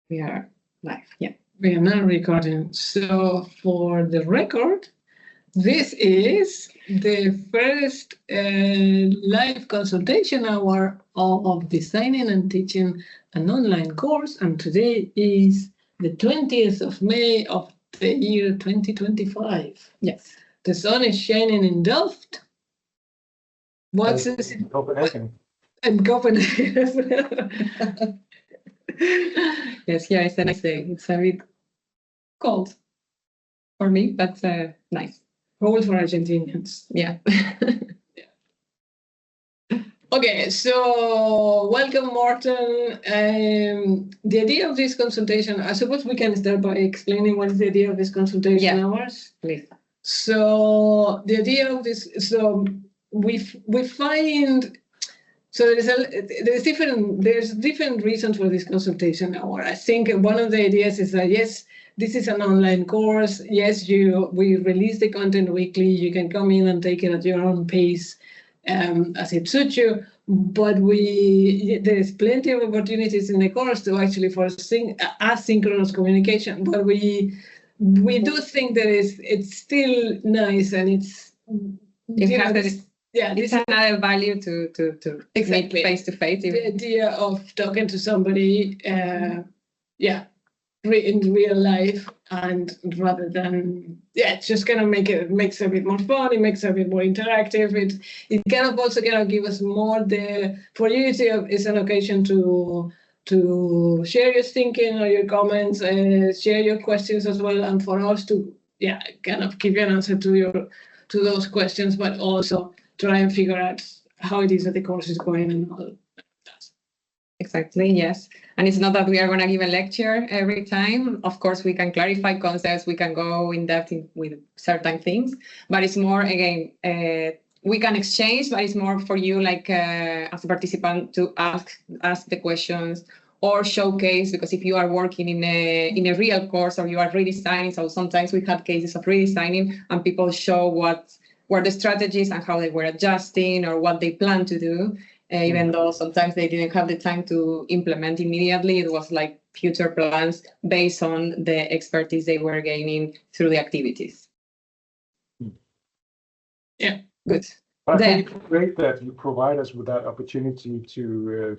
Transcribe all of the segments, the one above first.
We are live. Yeah. We are now recording. So for the record, this is the first live consultation hour of designing and teaching an online course. And today is the 20th of May of the year 2025. Yes. The sun is shining in Delft. What's this? Copenhagen. And Copenhagen as well. Yes, here is a nice day. It's a bit cold for me, but nice. Cold for Argentinians. Yeah. Okay, so welcome, Morten. The idea of this consultation, I suppose we can start by explaining what is the idea of this consultation hours. Please. So the idea of this, so we find, so there's different reasons for this consultation hour. I think one of the ideas is that yes, this is an online course. Yes, we release the content weekly. You can come in and take it at your own pace, as it suits you. But there's plenty of opportunities in the course to actually for asynchronous communication. But we do think that it's still nice and it's another value to exactly meet face to face. The idea of talking to somebody, in real life, and rather than it's just kind of makes it a bit more fun. It makes it a bit more interactive. It kind of also kind of give us more for you. It's an occasion to share your thinking or your comments, share your questions as well, and for us to kind of give you an answer to those questions, but also try and figure out how it is that the course is going and all that. Exactly, yes. And it's not that we are going to give a lecture every time. Of course, we can clarify concepts, we can go in depth with certain things, but it's more, again, we can exchange, but it's more for you, like as a participant, to ask the questions or showcase, because if you are working in a real course or you are redesigning, so sometimes we had cases of redesigning and people show what were the strategies and how they were adjusting or what they plan to do. Even though sometimes they didn't have the time to implement immediately, it was like future plans based on the expertise they were gaining through the activities. Yeah, good. I think it's great that you provide us with that opportunity to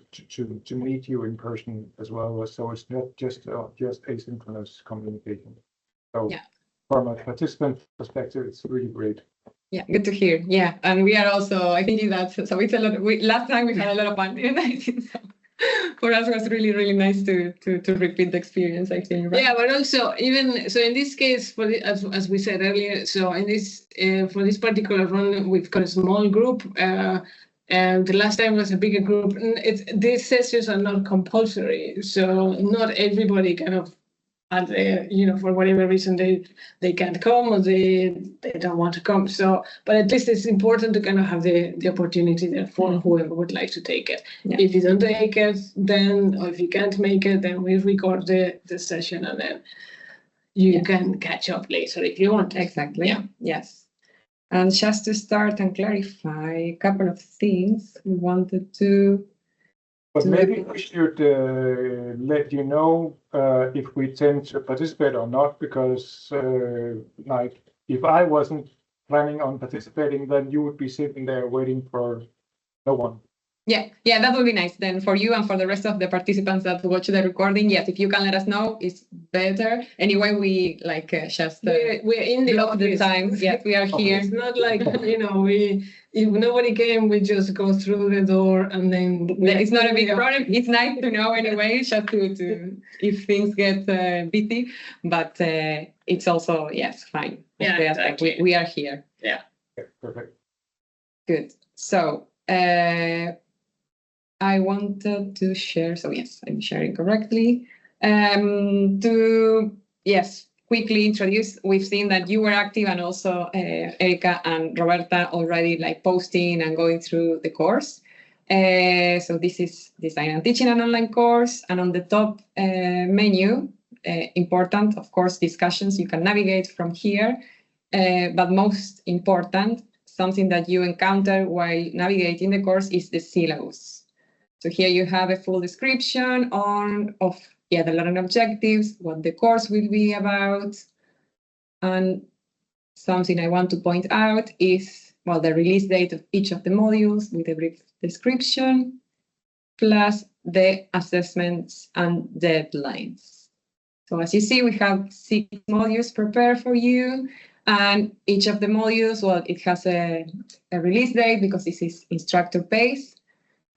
meet you in person as well. So it's not just asynchronous communication. So from a participant perspective, it's really great. Yeah, good to hear. Yeah, and we are also, I think that, so it's a lot, last time we had a lot of fun, didn't I think so? For us, it was really, really nice to repeat the experience, I think. Right? Yeah, but also even, so in this case, as we said earlier, so in this, for this particular run, we've got a small group, and the last time was a bigger group. These sessions are not compulsory, so not everybody kind of, and for whatever reason they can't come or they don't want to come. So, but at least it's important to kind of have the opportunity there for whoever would like to take it. Yeah. If you don't take it, then, or if you can't make it, then we record the session and then you can catch up later if you want. Exactly. Yeah. Yes. And just to start and clarify a couple of things we wanted to. But maybe we should let you know if we tend to participate or not, because like if I wasn't planning on participating, then you would be sitting there waiting for no one. Yeah, that would be nice then for you and for the rest of the participants that watch the recording. Yes, if you can let us know, it's better. Anyway, we like just we're in the office. Time. Yes, we are here. It's not like if nobody came, we just go through the door and then it's not a big problem. It's nice to know anyway, just to if things get busy, but it's also fine. Yeah, exactly. We are here. Yeah. Perfect. Good. So. I wanted to share, so yes, I'm sharing correctly. Quickly introduce, we've seen that you were active and also Erika and Roberta already like posting and going through the course. So this is Design and Teaching an Online Course, and on the top menu, important, of course, discussions, you can navigate from here, but most important, something that you encounter while navigating the course is the syllabus. So here you have a full description of the learning objectives, what the course will be about. And something I want to point out is, well, the release date of each of the modules with a brief description, plus the assessments and deadlines. So as you see, we have 6 modules prepared for you. And each of the modules, well, it has a release date because this is instructor-based.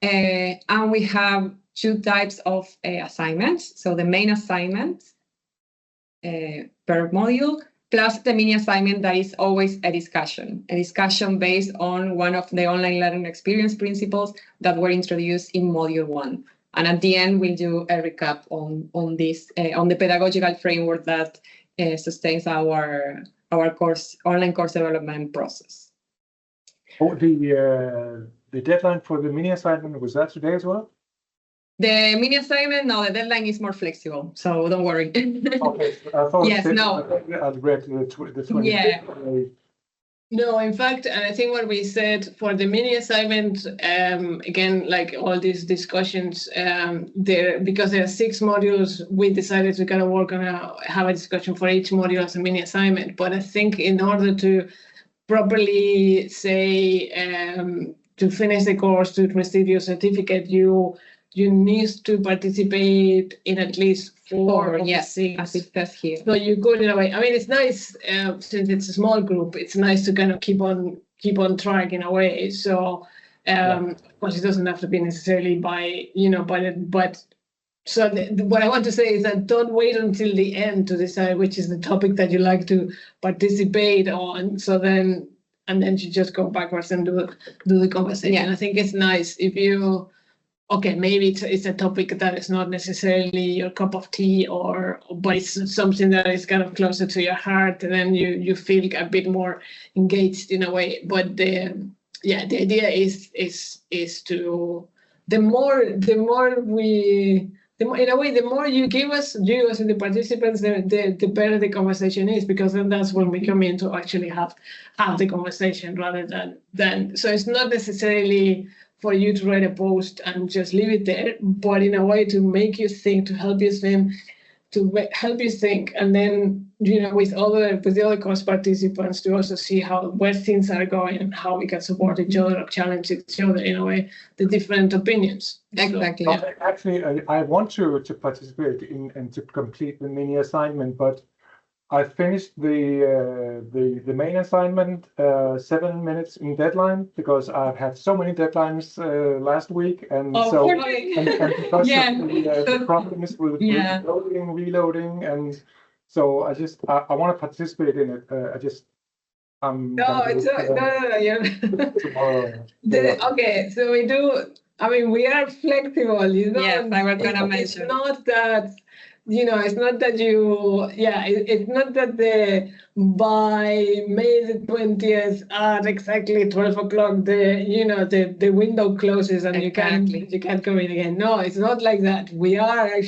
And we have 2 types of assignments. So the main assignment per module, plus the mini assignment that is always a discussion based on one of the online learning experience principles that were introduced in module 1. And at the end, we'll do a recap on this, on the pedagogical framework that sustains our online course development process. Oh, the deadline for the mini assignment, was that today as well? The mini assignment, no, the deadline is more flexible, so don't worry. Okay, I thought Yes, no. I read the 25th. Yeah. No, in fact, and I think what we said for the mini assignment, again, like all these discussions, because there are 6 modules, we decided to kind of work on have a discussion for each module as a mini assignment. But I think in order to properly say, to finish the course, to receive your certificate, you need to participate in at least 4 of the 6. As it says here. So you could, in a way, I mean, it's nice, since it's a small group, it's nice to kind of keep on track in a way. So, of course, it doesn't have to be necessarily but so what I want to say is that don't wait until the end to decide which is the topic that you like to participate on. So then you just go backwards and do the conversation. Yeah. I think it's nice if you, okay, maybe it's a topic that is not necessarily your cup of tea, but it's something that is kind of closer to your heart, and then you feel a bit more engaged in a way. But the idea is to the more you give us, you as the participants, the better the conversation is, because then that's when we come in to actually have the conversation rather than. So it's not necessarily for you to write a post and just leave it there, but in a way to make you think, to help you think, and then with the other course participants to also see where things are going and how we can support each other or challenge each other in a way, the different opinions. Exactly. So, actually, I want to participate in and to complete the mini assignment, but I finished the main assignment 7 minutes in deadline, because I've had so many deadlines last week, and because of the problems with reloading, and so I want to participate in it. Tomorrow. Okay, so we do. I mean, we are flexible. Yes, I was gonna mention. It's not that. It's not that it's not that by May the 20th at exactly 12 o'clock, the window closes and exactly. you can't come in again. No, it's not like that. We are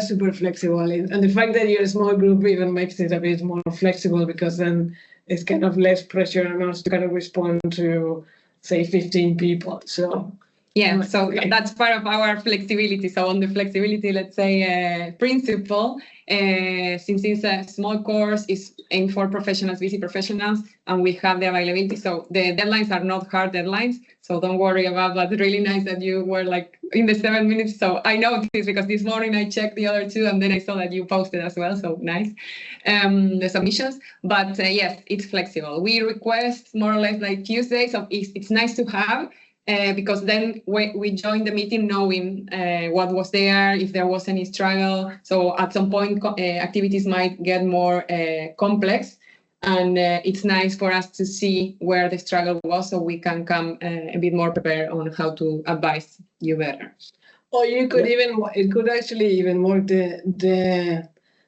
super flexible. And the fact that you're a small group even makes it a bit more flexible, because then it's kind of less pressure on us to kind of respond to, say, 15 people. So. Yeah, so that's part of our flexibility. So on the flexibility, let's say, principle, since it's a small course, it's aimed for professionals, busy professionals, and we have the availability. So the deadlines are not hard deadlines. So don't worry about that. Really nice that you were like in the 7 minutes. So I know this because this morning I checked the other 2, and then I saw that you posted as well. So nice, the submissions. But yes, it's flexible. We request more or less like Tuesday. So it's nice to have. Because then we join the meeting knowing what was there, if there was any struggle. So at some point, activities might get more complex, and it's nice for us to see where the struggle was, so we can come a bit more prepared on how to advise you better. Or you could it could actually even work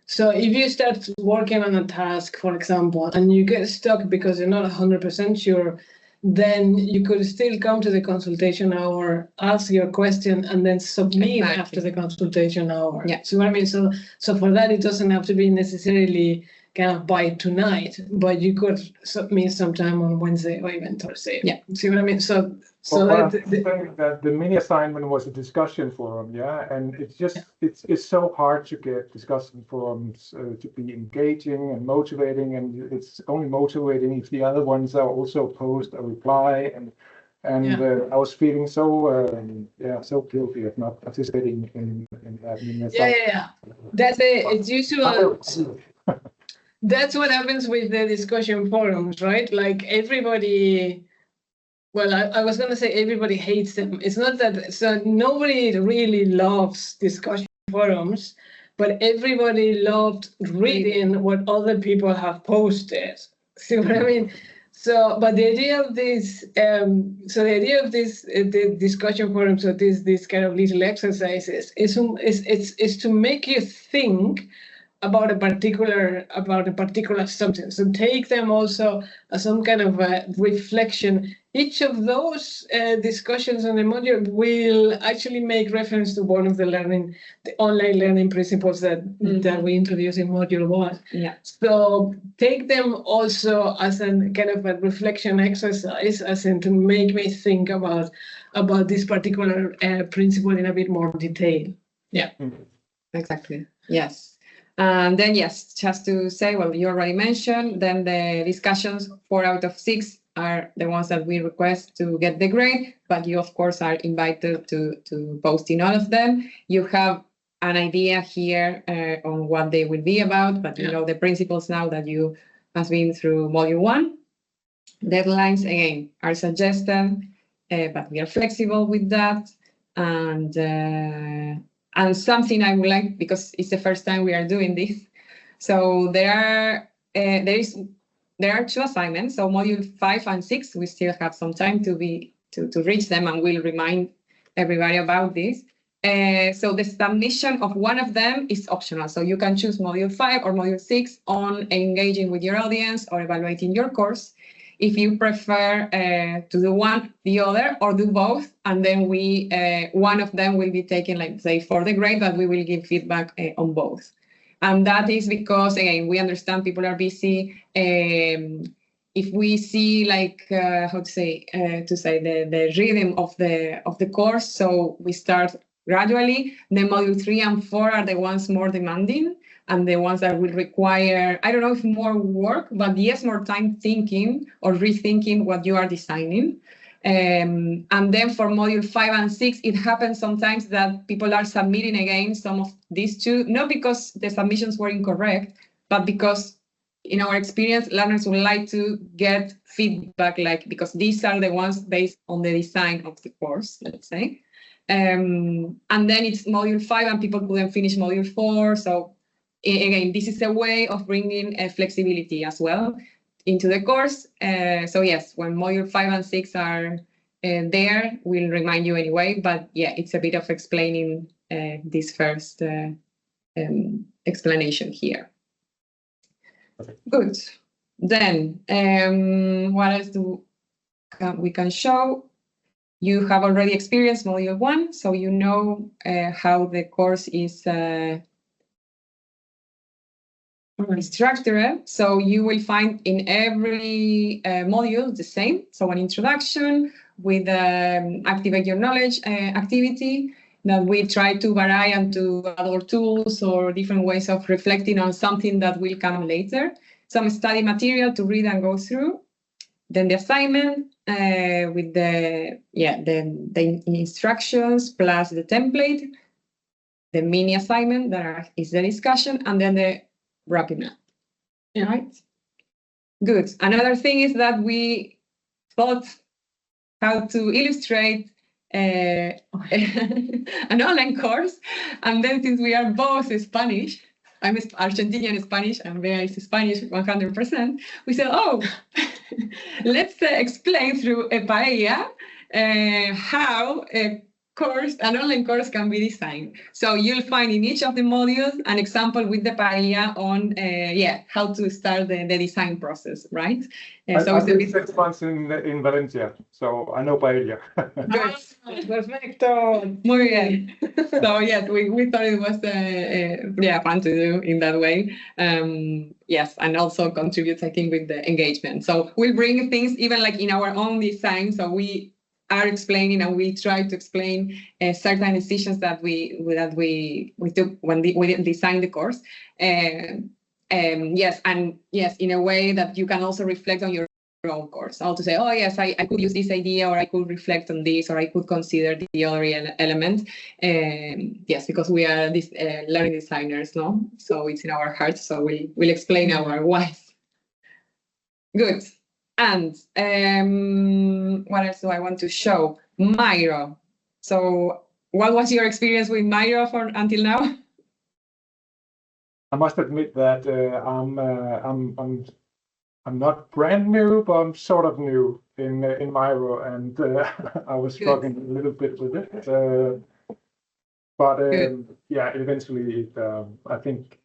so if you start working on a task, for example, and you get stuck because you're not 100% sure, then you could still come to the consultation hour, ask your question, and then submit after the consultation hour. Yeah. So what I mean, so for that, it doesn't have to be necessarily kind of by tonight, but you could submit sometime on Wednesday or even Thursday. Yeah. See what I mean? So Well, that I think that the mini assignment was a discussion forum, yeah, and it's just it's so hard to get discussion forums to be engaging and motivating, and it's only motivating if the other ones are also post a reply, and I was feeling so so guilty of not participating in that mini assignment. yeah. That's it's usual. That's what happens with the discussion forums, right? Like everybody. Well, I was going to say everybody hates them. It's not that, so nobody really loves discussion forums, but everybody loved reading what other people have posted. See what I mean? So, but the idea of this, the discussion forums, so this kind of little exercises is to make you think about a particular subject. So take them also as some kind of a reflection. Each of those discussions on the module will actually make reference to one of the online learning principles that we introduced in module 1. Yeah. So take them also as a kind of a reflection exercise, as in to make me think about this particular principle in a bit more detail. Yeah. Exactly. Yes. And then, yes, just to say, well, you already mentioned, then the discussions 4 out of 6 are the ones that we request to get the grade, but you, of course, are invited to post in all of them. You have an idea here on what they will be about, but you know the principles now that you have been through module 1. Deadlines, again, are suggested, but we are flexible with that. And something I would like, because it's the first time we are doing this. So there are 2 assignments. So module 5 and 6, we still have some time to reach them, and we'll remind everybody about this. So the submission of one of them is optional. So you can choose module 5 or module 6 on engaging with your audience or evaluating your course. If you prefer to do one, the other, or do both, and then one of them will be taken, like say, for the grade, but we will give feedback on both. And that is because, again, we understand people are busy. If we see, like, the rhythm of the course, so we start gradually. The module 3 and 4 are the ones more demanding, and the ones that will require, I don't know if more work, but yes, more time thinking or rethinking what you are designing. And then for module 5 and 6, it happens sometimes that people are submitting again some of these 2, not because the submissions were incorrect, but because in our experience, learners would like to get feedback, like, because these are the ones based on the design of the course, let's say. And then it's module 5 and people couldn't finish module 4. So again, this is a way of bringing flexibility as well into the course. So yes, when module 5 and 6 are there, we'll remind you anyway. But yeah, it's a bit of explaining this first explanation here. Good. Then what else we can show? You have already experienced module 1, so you know how the course is structured. So you will find in every module the same. So an introduction with activate your knowledge activity that we try to vary into other tools or different ways of reflecting on something that will come later. Some study material to read and go through. Then the assignment with the instructions plus the template, the mini assignment that is the discussion, and then the wrapping up. All right. Good. Another thing is that we thought how to illustrate an online course, and then since we are both Spanish, I'm Argentinian Spanish, and Bea is Spanish 100%. We said, oh, let's explain through a paella how course, an online course can be designed. So you'll find in each of the modules an example with the paella on, how to start the design process, right? So I've been 6 months in Valencia, so I know paella. Good. Perfecto. Muy bien. So yes, we thought it was fun to do in that way. Yes, and also contributes, I think, with the engagement. So we bring things even like in our own design. So we are explaining and we try to explain certain decisions that we took when we designed the course. Yes, in a way that you can also reflect on your own course. How to say, oh yes, I could use this idea, or I could reflect on this, or I could consider the other element. Yes, because we are these learning designers, no? So it's in our hearts. So we'll explain our whys. Good. And what else do I want to show? Miro. So what was your experience with Miro until now? I must admit that I'm not brand new, but I'm sort of new in Miro, and I was struggling a little bit with it. But eventually, I think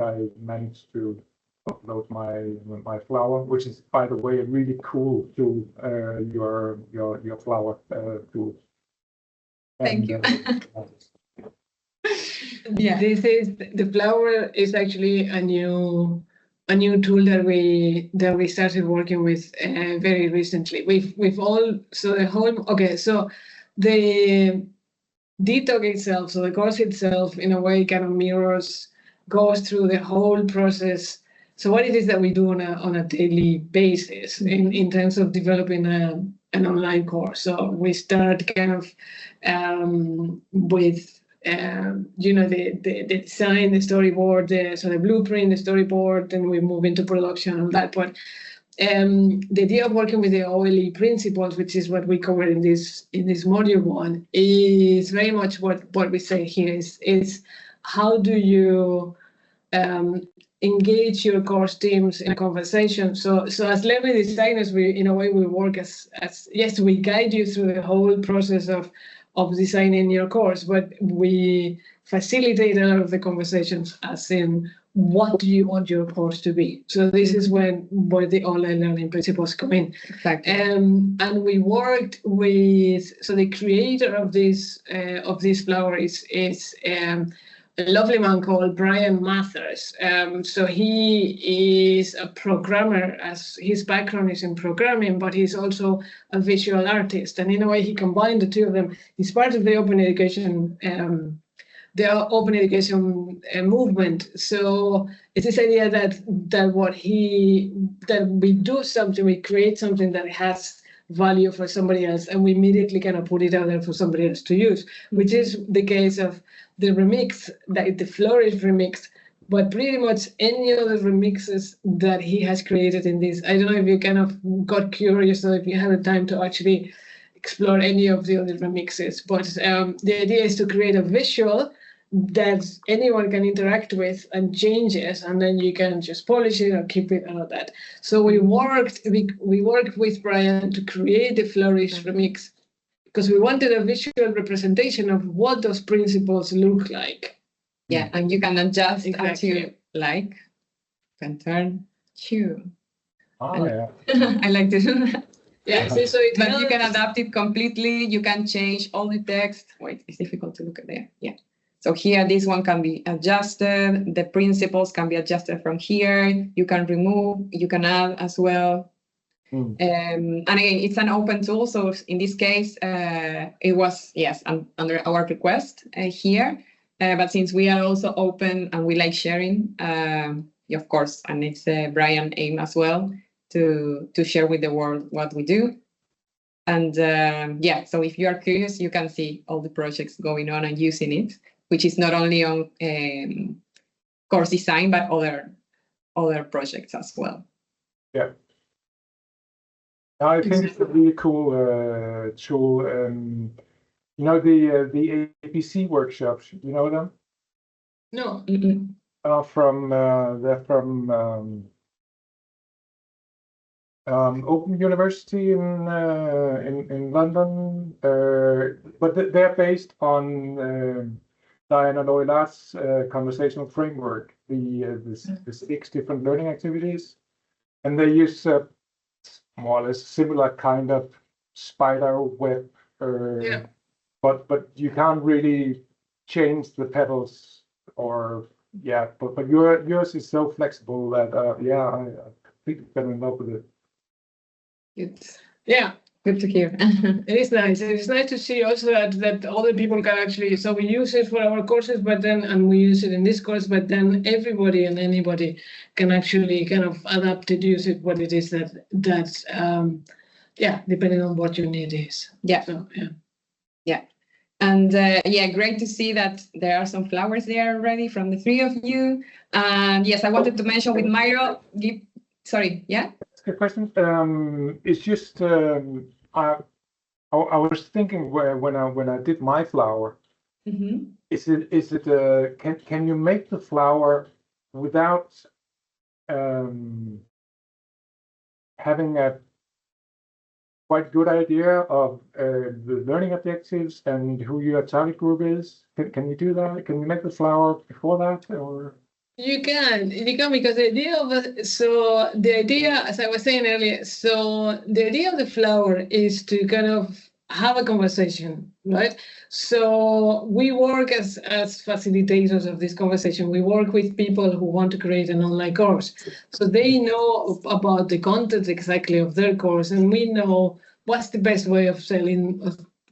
I managed to upload my flower, which is, by the way, a really cool tool. Your flower tool. Thank you. This is the flower is actually a new tool that we started working with very recently. The DTOG itself, so the course itself, in a way, kind of goes through the whole process. So what it is that we do on a daily basis in terms of developing an online course. So we start kind of with the design, the storyboard, the blueprint, the storyboard, and we move into production on that part. The idea of working with the OLE principles, which is what we cover in this module 1, is very much what we say here is how do you engage your course teams in a conversation. So as learning designers, we work as yes, we guide you through the whole process of designing your course, but we facilitate a lot of the conversations, as in, what do you want your course to be? So this is where the online learning principles come in. Exactly. And we worked with, so the creator of this flower is a lovely man called Brian Mathers. So he is a programmer, as his background is in programming, but he's also a visual artist. And in a way, he combined the two of them. He's part of the open education movement. So it's this idea that we do something, we create something that has value for somebody else, and we immediately kind of put it out there for somebody else to use, which is the case of the remix, the Flourish remix, but pretty much any other remixes that he has created in this. I don't know if you kind of got curious or if you had the time to actually explore any of the other remixes, but the idea is to create a visual that anyone can interact with and change it, and then you can just polish it or keep it and all that. So we worked with Brian to create the Flourish remix, because we wanted a visual representation of what those principles look like. Yeah, and you can adjust as you like. You can turn to. Oh, yeah. I like to do that. Yeah, so but you can adapt it completely. You can change all the text. Wait, it's difficult to look at there. Yeah. So here, this one can be adjusted. The principles can be adjusted from here. You can remove, you can add as well. And again, it's an open tool. So in this case, it was, yes, under our request here. But since we are also open and we like sharing, of course, and it's Brian's aim as well to share with the world what we do. And so if you are curious, you can see all the projects going on and using it, which is not only on course design, but other projects as well. Yeah. I think it's a really cool tool. You know the APC workshops. You know them? No. Mm-mm. They're from Open University in London, but they're based on Diana Loila's conversational framework, the 6 different learning activities, and they use more or less similar kind of spider web, but you can't really change the pedals but yours is so flexible that I completely fell in love with it. It's Yeah, good to hear. it is nice. It is nice to see also that other people can actually. So we use it for our courses, and we use it in this course. But then everybody and anybody can actually kind of adapt it, use it, what it is that depending on what your need is. Yeah. So, Yeah. And great to see that there are some flowers there already from the 3 of you. And yes, I wanted to mention with Myro. Sorry. Yeah. Good question. It's just I was thinking when I did my flower. Mm-hmm. Is it can you make the flower without having a quite good idea of the learning objectives and who your target group is? Can you do that? Can you make the flower before that, or? You can because the idea, as I was saying earlier, so the idea of the flower is to kind of have a conversation, right? So we work as facilitators of this conversation. We work with people who want to create an online course. So they know about the content exactly of their course, and we know what's the best way of selling,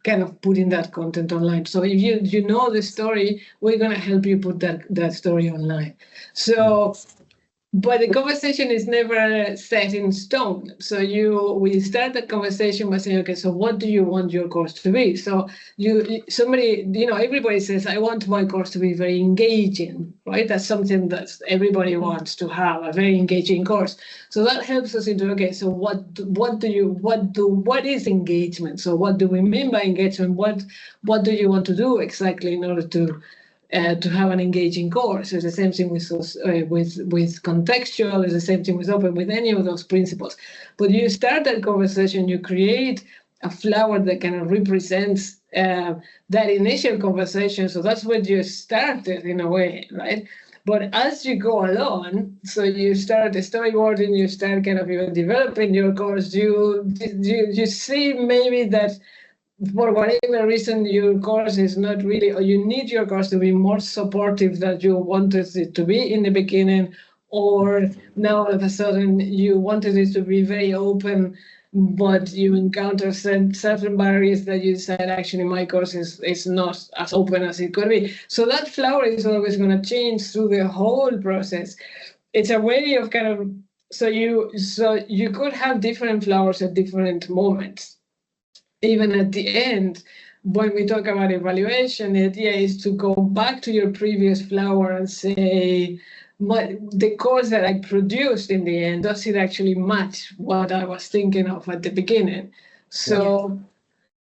kind of putting that content online. So if you know the story, we're going to help you put that story online. So, but the conversation is never set in stone. So we start the conversation by saying, okay, so what do you want your course to be? So everybody says, I want my course to be very engaging, right? That's something that everybody wants to have, a very engaging course. So that helps us into, okay, so what is engagement? So what do we mean by engagement? What do you want to do exactly in order to have an engaging course? It's the same thing with contextual. It's the same thing with open, with any of those principles. But you start that conversation, you create a flower that kind of represents that initial conversation. So that's where you started in a way, right? But as you go along, so you start storyboarding, you start kind of even developing your course. You see maybe that for whatever reason, your course is not really, or you need your course to be more supportive than you wanted it to be in the beginning, or now all of a sudden you wanted it to be very open, but you encounter certain barriers that you said, actually, my course is not as open as it could be. So that flower is always going to change through the whole process. It's a way of kind of, so you could have different flowers at different moments. Even at the end, when we talk about evaluation, the idea is to go back to your previous flower and say, the course that I produced in the end, does it actually match what I was thinking of at the beginning? So,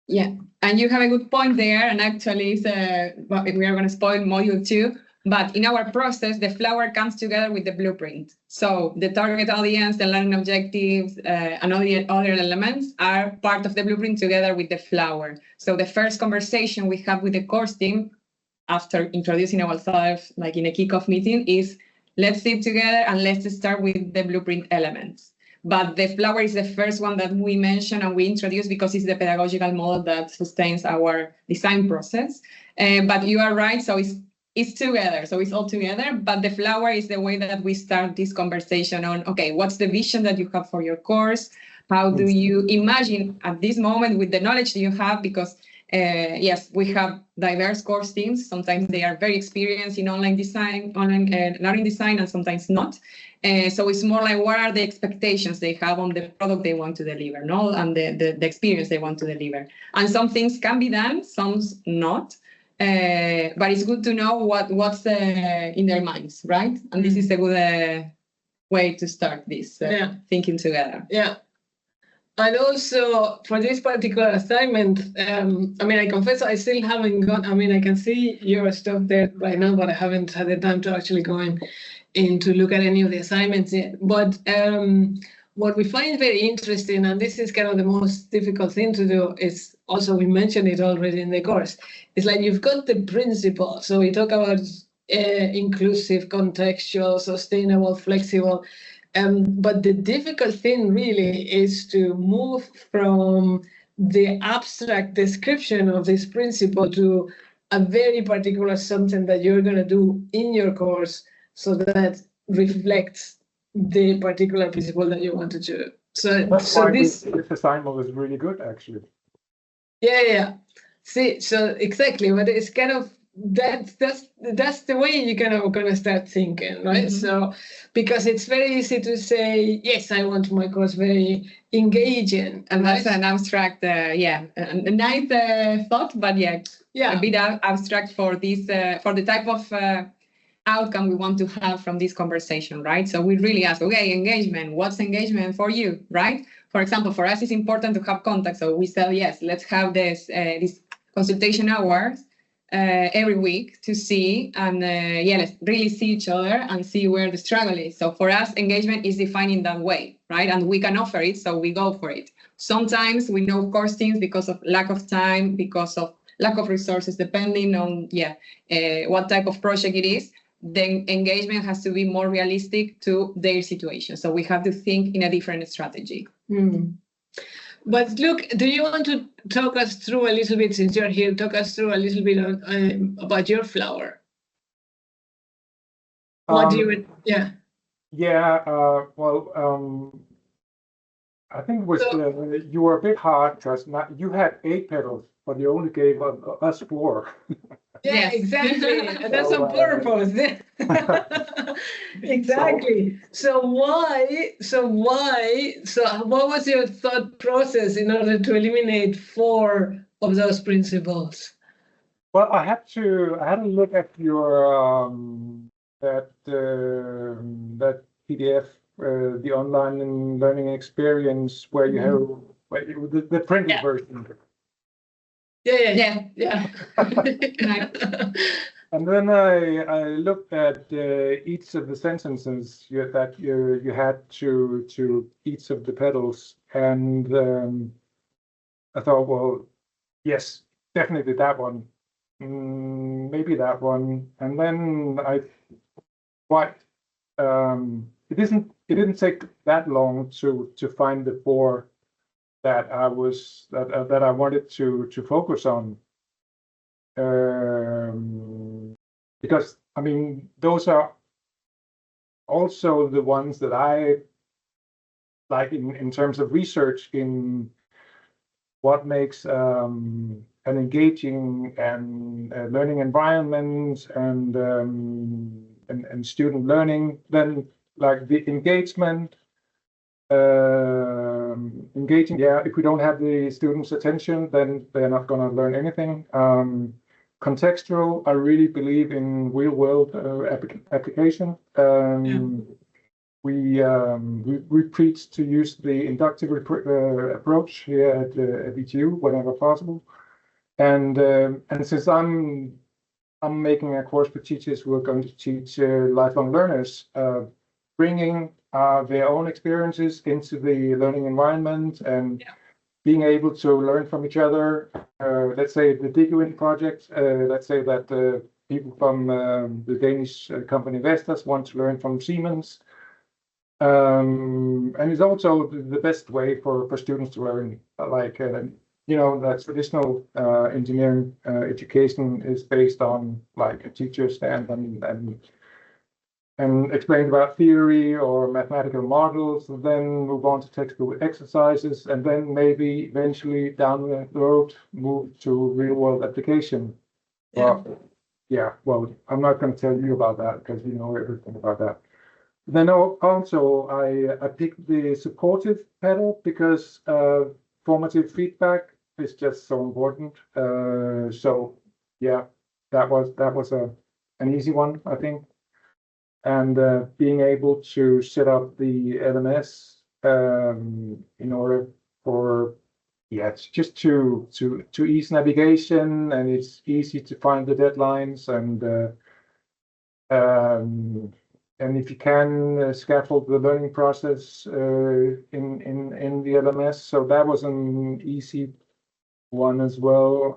yeah. And you have a good point there. And actually, we are going to spoil module 2. But in our process, the flower comes together with the blueprint. So the target audience, the learning objectives, and all the other elements are part of the blueprint together with the flower. So the first conversation we have with the course team after introducing ourselves, like in a kickoff meeting, is let's sit together and let's start with the blueprint elements. But the flower is the first one that we mention and we introduce because it's the pedagogical model that sustains our design process. But you are right, so it's together, so it's all together, but the flower is the way that we start this conversation on, okay, what's the vision that you have for your course? How do you imagine at this moment with the knowledge that you have? Because yes, we have diverse course teams. Sometimes they are very experienced in online learning design, and sometimes not. So it's more like, what are the expectations they have on the product they want to deliver, no? And the experience they want to deliver. And some things can be done, some not. But it's good to know what's in their minds, right? And this is a good way to start this thinking together. Yeah. And also for this particular assignment, I confess I still haven't gone. I can see your stuff there right now, but I haven't had the time to actually go in to look at any of the assignments yet. But what we find very interesting, and this is kind of the most difficult thing to do, is also, we mentioned it already in the course, is like you've got the principle. So we talk about inclusive, contextual, sustainable, flexible. But the difficult thing really is to move from the abstract description of this principle to a very particular something that you're going to do in your course so that reflects the particular principle that you want to do. So, That's why this assignment was really good, actually. Yeah. See, so exactly, but it's kind of that's the way you kind of gonna start thinking, right? So because it's very easy to say, yes, I want my course very engaging, and that's an abstract, a nice thought, but a bit abstract for this for the type of outcome we want to have from this conversation, right? So we really ask, okay, engagement, what's engagement for you, right? For example, for us, it's important to have contact. So we say, yes, let's have this consultation hours every week to see and let's really see each other and see where the struggle is. So for us, engagement is defined in that way, right? And we can offer it, so we go for it. Sometimes we know course teams because of lack of time, because of lack of resources, depending on what type of project it is. Then engagement has to be more realistic to their situation. So we have to think in a different strategy. But look, do you want to talk us through a little bit, since you're here, talk us through a little bit about your flower? What do you, I think it was, you were a bit hard because you had 8 petals, but you only gave us 4. Yeah, exactly. And that's on purpose. Exactly. So what was your thought process in order to eliminate 4 of those principles? Well, I had a look at your that PDF, the online learning experience, where you have the printed version. Yeah. And then I looked at each of the sentences that you had to each of the petals, and I thought, well, yes, definitely that one, maybe that one, and then it didn't take that long to find the 4 that I wanted to focus on, because I mean those are also the ones that I like in terms of research in what makes an engaging and learning environment and student learning. Then like the engagement. Engaging, if we don't have the students' attention, then they're not going to learn anything. Contextual, I really believe in real-world application. We preach to use the inductive approach here at VTU whenever possible, and since I'm making a course for teachers who are going to teach lifelong learners, bringing their own experiences into the learning environment and being able to learn from each other. Let's say the DigiWin project, let's say that people from the Danish company Vestas want to learn from Siemens. And it's also the best way for students to learn, like, that traditional engineering education is based on like a teacher stand and explain about theory or mathematical models, and then move on to textbook exercises, and then maybe eventually down the road move to real-world application. Well, I'm not going to tell you about that because you know everything about that. Then also I picked the supportive petal because formative feedback is just so important. So yeah, that was an easy one, I think. And being able to set up the LMS in order for it's just to ease navigation, and it's easy to find the deadlines, and and if you can scaffold the learning process in the LMS. So that was an easy one as well.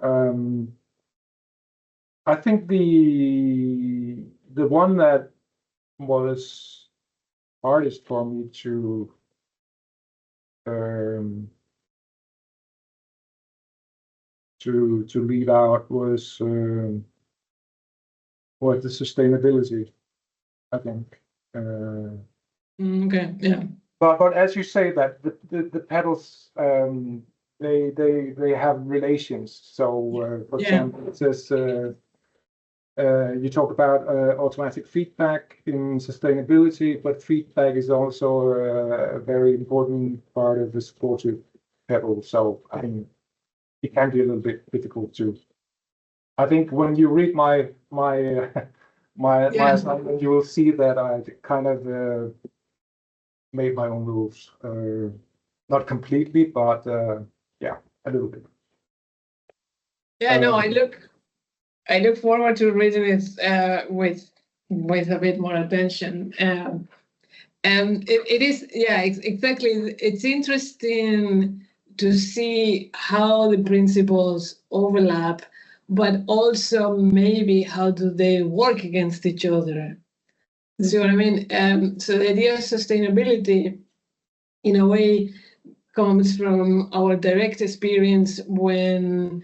I think the one that was hardest for me to leave out was the sustainability, I think. Okay, yeah. But as you say that the pedals they have relations. So for example, it says you talk about automatic feedback in sustainability, but feedback is also a very important part of the supportive pedal. So I mean, it can be a little bit difficult to. I think when you read my assignment, you will see that I kind of made my own rules. Not completely, but yeah, a little bit. Yeah, no, I look forward to reading it with a bit more attention. And it is, exactly. It's interesting to see how the principles overlap, but also maybe how do they work against each other. See what I mean? So the idea of sustainability, in a way, comes from our direct experience when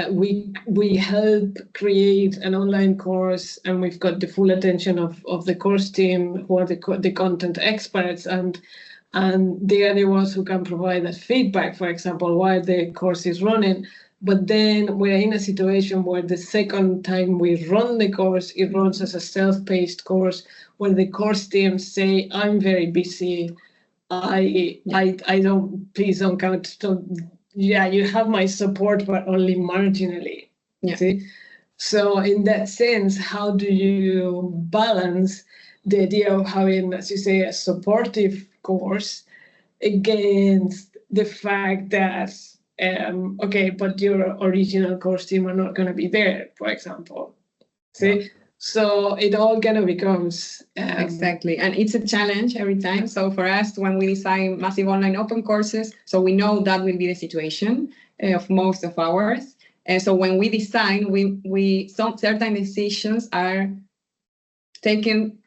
we help create an online course, and we've got the full attention of the course team, who are the content experts, and they are the ones who can provide that feedback, for example, while the course is running. But then we're in a situation where the second time we run the course, it runs as a self-paced course, where the course teams say, "I'm very busy. I don't. Please don't count." Yeah, you have my support, but only marginally. Yeah. See? So in that sense, how do you balance the idea of having, as you say, a supportive course against the fact that, okay, but your original course team are not going to be there, for example. See? Yeah. So it all kind of becomes... Exactly. And it's a challenge every time. So for us, when we design massive online open courses, so we know that will be the situation of most of ours. And so when we design, some certain decisions are taken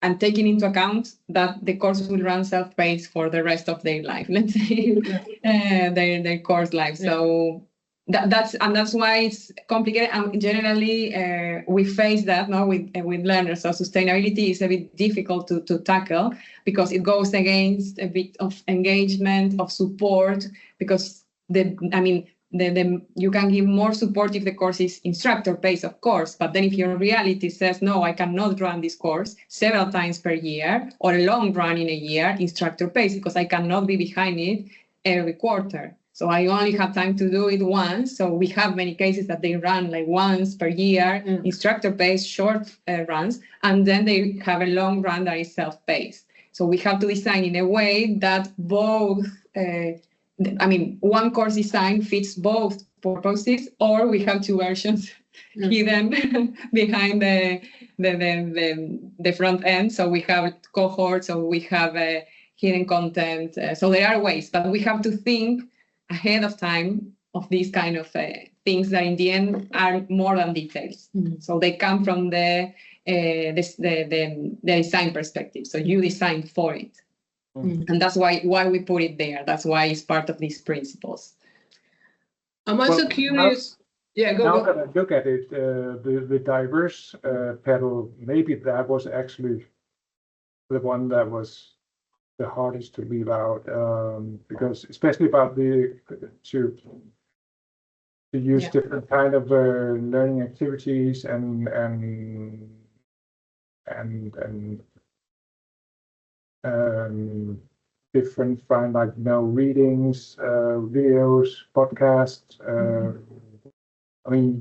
into account that the course will run self-paced for the rest of their life, let's say, their course life. Yeah. So that's why it's complicated. And generally, we face that now with learners. So sustainability is a bit difficult to tackle because it goes against a bit of engagement, of support, because you can give more support if the course is instructor-based, of course, but then if your reality says, no, I cannot run this course several times per year or a long run in a year, instructor-based, because I cannot be behind it every quarter. So I only have time to do it once. So we have many cases that they run like once per year, instructor-based short runs, and then they have a long run that is self-paced. So we have to design in a way that both... one course design fits both purposes, or we have two versions hidden behind the front end. So we have cohorts, or we have hidden content. So there are ways, but we have to think ahead of time of these kind of things that in the end are more than details. So they come from the design perspective. So you design for it. And that's why we put it there. That's why it's part of these principles. I'm also curious. Now that I look at it, the diverse pedal, maybe that was actually the one that was the hardest to leave out, because especially about to use different kind of learning activities and different from readings, videos, podcasts.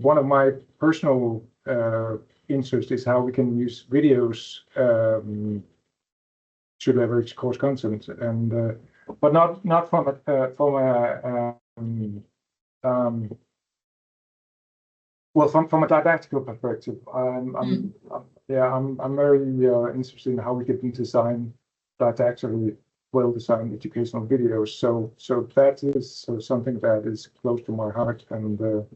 One of my personal interests is how we can use videos to leverage course content, and but not from a from a didactical perspective. Yeah, I'm very interested in how we can design that actually well-designed educational videos. So that is something that is close to my heart, and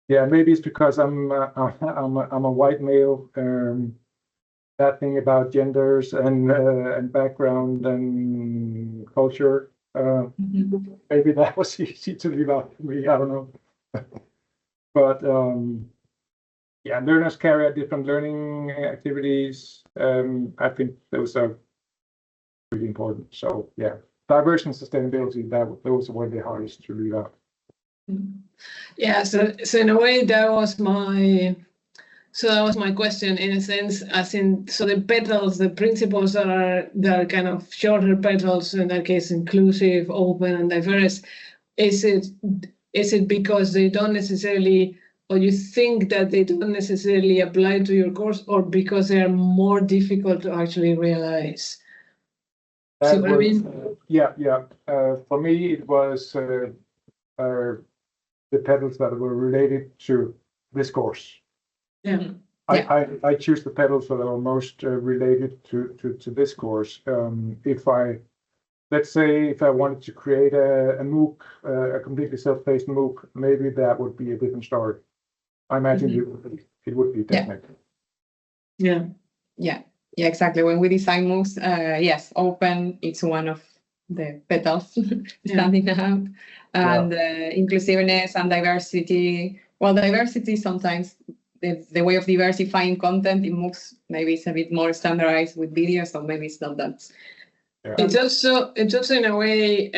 yeah, maybe it's because I'm a white male. That thing about genders and background and culture. Maybe that was easy to leave out for me. I don't know, but yeah, learners carry out different learning activities. I think those are really important. So yeah, diversity and sustainability, those were the hardest to leave out. Yeah, so in a way that was my question, in a sense, as in, so the petals, the principles that are kind of shorter petals, in that case inclusive, open, and diverse. Is it because they don't necessarily, or you think that they don't necessarily apply to your course, or because they are more difficult to actually realize? See what I mean? Yeah. For me, it was the petals that were related to this course. Yeah. I choose the petals that are most related to this course. Let's say if I wanted to create a MOOC, a completely self-paced MOOC, maybe that would be a different story. I imagine it would be definitely. Yeah, exactly. When we design MOOCs, yes, open, it's one of the petals standing out, and inclusiveness and diversity. Well, diversity sometimes the way of diversifying content in MOOCs maybe it's a bit more standardized with videos, so maybe it's not that. Yeah. It's also in a way.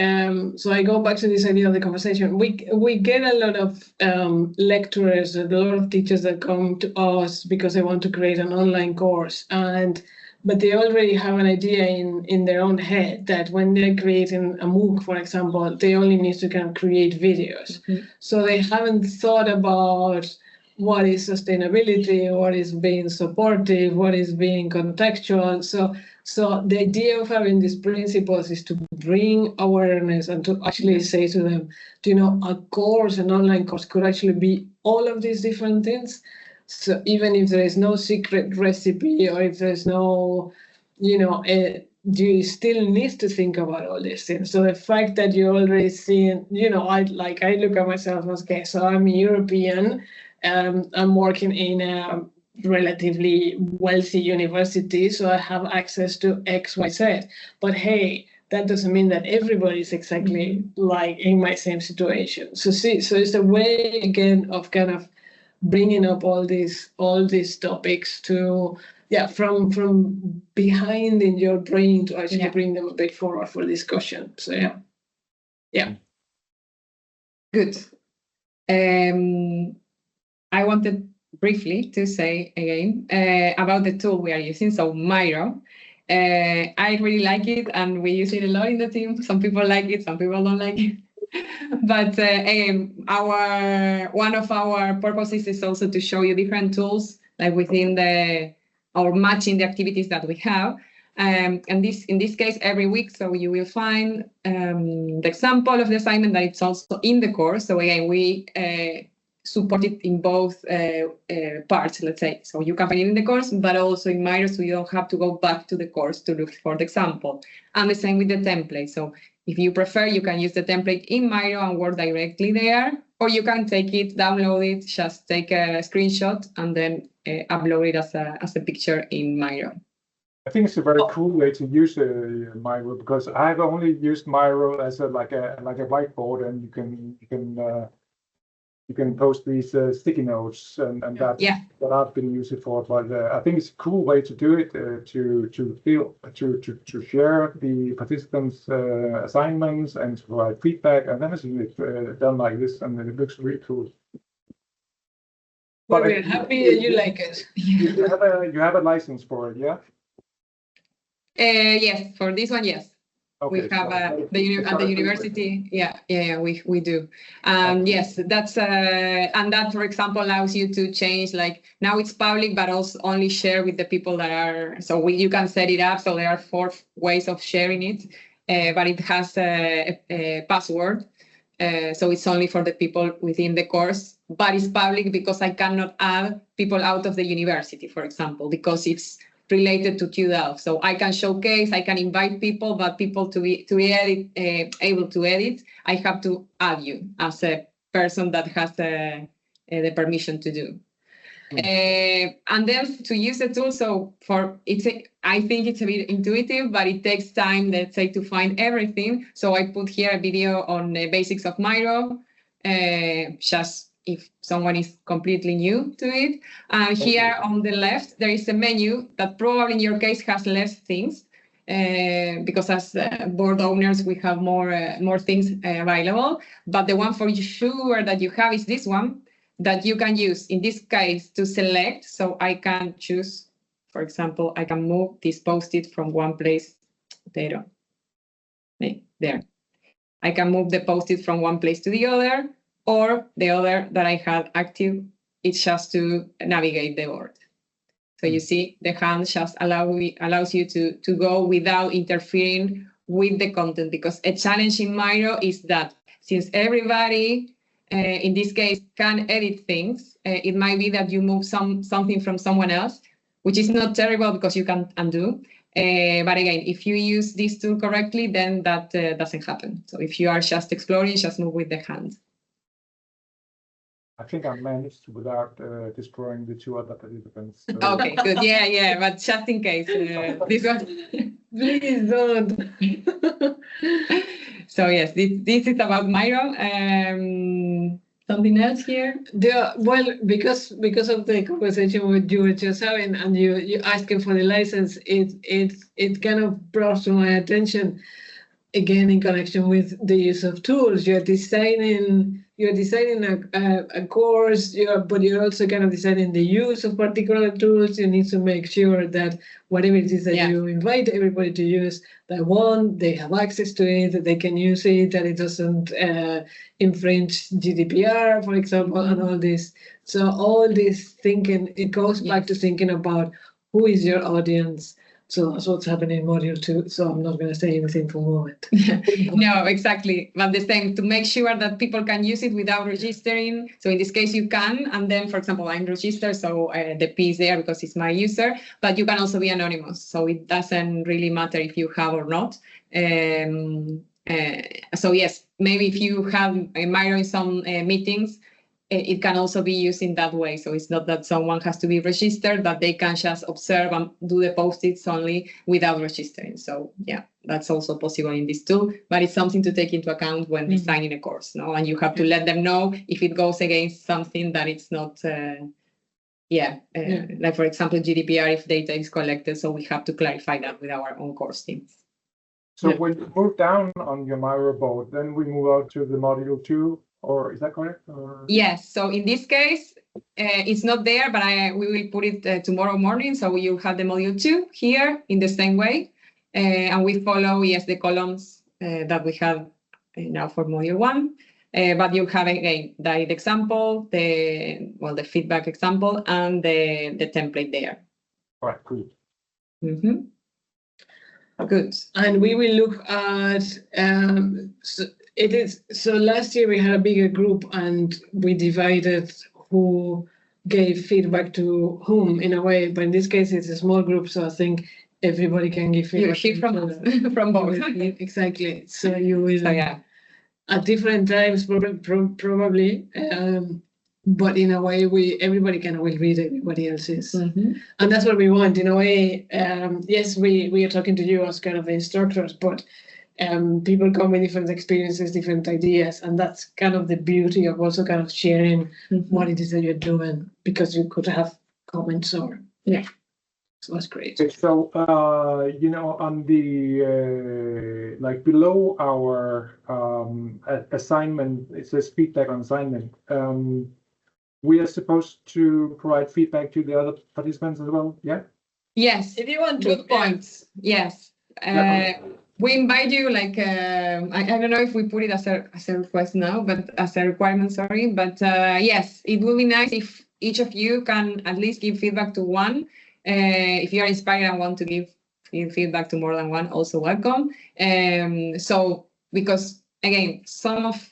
So I go back to this idea of the conversation. We get a lot of lecturers, a lot of teachers that come to us because they want to create an online course, but they already have an idea in their own head that when they're creating a MOOC, for example, they only need to kind of create videos. So they haven't thought about what is sustainability, what is being supportive, what is being contextual. So the idea of having these principles is to bring awareness and to actually say to them, do you know, a course, an online course could actually be all of these different things. So even if there is no secret recipe, or if there's no, you still need to think about all these things. So the fact that you're already seeing, I look at myself as, okay, so I'm European, I'm working in a relatively wealthy university, so I have access to X, Y, Z. But hey, that doesn't mean that everybody is exactly like in my same situation. So it's a way again of kind of bringing up all these topics to from behind in your brain to actually bring them a bit forward for discussion. So yeah. Good. I wanted briefly to say again about the tool we are using, so Miro. I really like it, and we use it a lot in the team. Some people like it, some people don't like it. But one of our purposes is also to show you different tools, like within or matching the activities that we have. And in this case, every week, so you will find the example of the assignment that it's also in the course. So again, we support it in both parts, let's say. So you can find it in the course, but also in Miro, so you don't have to go back to the course to look for the example. And the same with the template. So if you prefer, you can use the template in Miro and work directly there, or you can take it, download it, just take a screenshot, and then upload it as a picture in Miro. I think it's a very cool way to use Miro, because I've only used Miro as a whiteboard, and you can post these sticky notes, and that's what I've been using for. But I think it's a cool way to do it, to share the participants' assignments and to provide feedback. I've never seen it done like this, and it looks really cool. But we're happy that you like it. You have a license for it, yeah? Yes, for this one, yes. Okay, we have at the university. Yeah, we do. Yes, that's and that, for example, allows you to change. Like now it's public, but also only share with the people that are. So you can set it up. So there are 4 ways of sharing it, but it has a password. So it's only for the people within the course, but it's public because I cannot add people out of the university, for example, because it's related to QDelf. So I can showcase, I can invite people, but people to be able to edit, I have to add you as a person that has the permission to do. And then to use the tool, so I think it's a bit intuitive, but it takes time, let's say, to find everything. So I put here a video on the basics of Miro, just if someone is completely new to it. And here on the left, there is a menu that probably in your case has less things, because as board owners, we have more things available. But the one for sure that you have is this one, that you can use in this case to select. So I can choose, for example, I can move this post-it from one place there. I can move the post-it from one place to the other, or the other that I had active, it's just to navigate the board. So you see the hand just allows you to go without interfering with the content, because a challenge in Miro is that since everybody in this case can edit things, it might be that you move something from someone else, which is not terrible because you can undo. But again, if you use this tool correctly, then that doesn't happen. So if you are just exploring, just move with the hand. I think I managed without destroying the two other participants. So. Okay, good. Yeah. But just in case, this one. Please don't. So yes, this is about Miro. Something else here? Well, because of the conversation what you were just having, and you asking for the license, it kind of brought to my attention again in connection with the use of tools. You're designing a course, but you're also kind of deciding the use of particular tools. You need to make sure that whatever it is that you invite everybody to use, they have access to it, that they can use it, that it doesn't infringe GDPR, for example, and all this. So all this thinking, it goes back to thinking about who is your audience. So that's what's happening in module 2. So I'm not going to say anything for a moment. No, exactly. But the same, to make sure that people can use it without registering. So in this case, you can. And then, for example, I'm registered, so the P is there because it's my user. But you can also be anonymous. So it doesn't really matter if you have or not. So yes, maybe if you have Miro in some meetings, it can also be used in that way. So it's not that someone has to be registered, but they can just observe and do the post-its only without registering. So yeah, that's also possible in this tool, but it's something to take into account when designing a course, no? And you have to let them know if it goes against something that it's not, like for example, GDPR, if data is collected. So we have to clarify that with our own course teams. So when you move down on your Miro board, then we move out to the module 2. Or is that correct? Or? Yes. So in this case, it's not there, but we will put it tomorrow morning. So you have the module 2 here in the same way. And we follow, the columns that we have now for module 1. But you have, again, the example, the feedback example, and the template there. All right, cool. Mm-hmm. Good. And we will look at... So last year we had a bigger group and we divided who gave feedback to whom in a way, but in this case it's a small group, so I think everybody can give feedback. From both. Exactly. So you will at different times probably, but in a way everybody will read everybody else's. And that's what we want in a way. Yes, we are talking to you as kind of the instructors, but people come with different experiences, different ideas, and that's kind of the beauty of also kind of sharing what it is that you're doing, because you could have comments or so that's great. So on the like below our assignment, it says feedback on assignment. We are supposed to provide feedback to the other participants as well. Yeah. Yes. If you want to. Good points. Yes. We invite you, I don't know if we put it as a request now, but as a requirement, sorry. But yes, it would be nice if each of you can at least give feedback to one. If you are inspired and want to give feedback to more than one, also welcome. So, because again, some of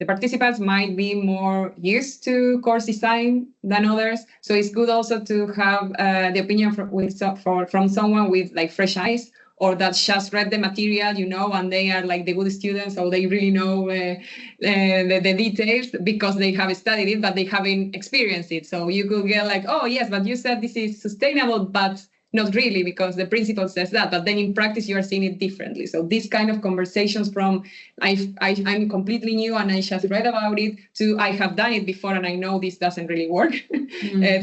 the participants might be more used to course design than others. So it's good also to have the opinion from someone with like fresh eyes, or that just read the material, and they are like the good students, so they really know the details because they have studied it, but they haven't experienced it. So you could get like, oh yes, but you said this is sustainable, but not really, because the principle says that, but then in practice you are seeing it differently. So these kind of conversations from I'm completely new and I just read about it to I have done it before and I know this doesn't really work.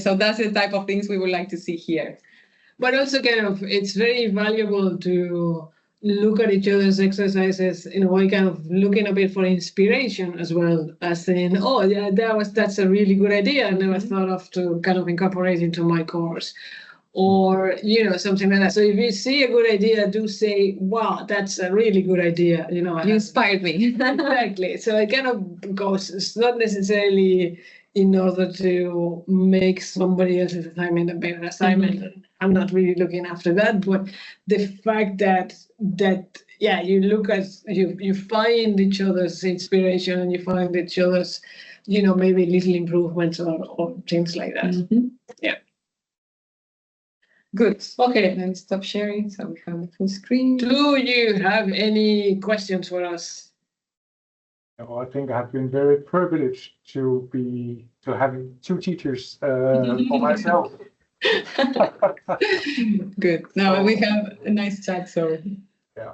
So that's the type of things we would like to see here. But also it's very valuable to look at each other's exercises in a way, kind of looking a bit for inspiration as well, as saying, oh yeah, that's a really good idea. I never thought of to kind of incorporate into my course. Or, something like that. So if you see a good idea, do say, wow, that's a really good idea. You inspired me. Exactly. So it kind of goes, it's not necessarily in order to make somebody else's assignment a better assignment. I'm not really looking after that, but the fact that you look at, you find each other's inspiration and you find each other's, maybe little improvements or things like that. Yeah. Good. Okay, then stop sharing so we have the full screen. Do you have any questions for us? I think I've been very privileged to having two teachers for myself. Good. No, we have a nice chat, so. Yeah.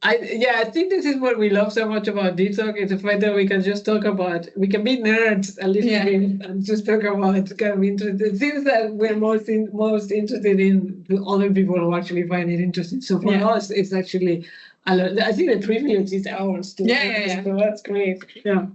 I think this is what we love so much about Deep Talk, is the fact that we can just talk about, we can be nerds a little bit and just talk about kind of interesting things that we're most interested in. Other people who actually find it interesting. So for us, it's actually, I think the privilege is ours too. Yeah. So that's great. Yeah.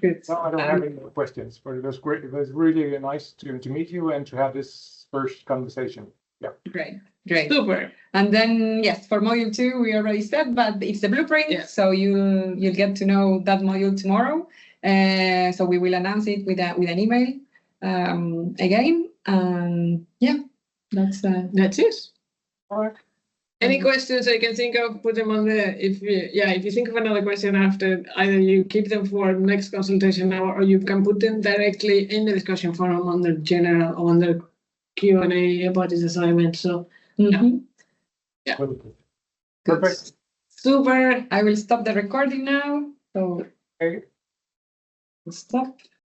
Good. No, I don't have any more questions, but it was great. It was really nice to meet you and to have this first conversation. Yeah. Great. Super. And then, yes, for module 2, we already said, but it's the blueprint. Yeah. So you'll get to know that module tomorrow. So we will announce it with an email again. That's it. All right. Any questions I can think of, put them on there. If you think of another question after, either you keep them for next consultation or you can put them directly in the discussion forum on the Q&A about this assignment. So yeah. Perfect. Super. I will stop the recording now. So okay. Stop.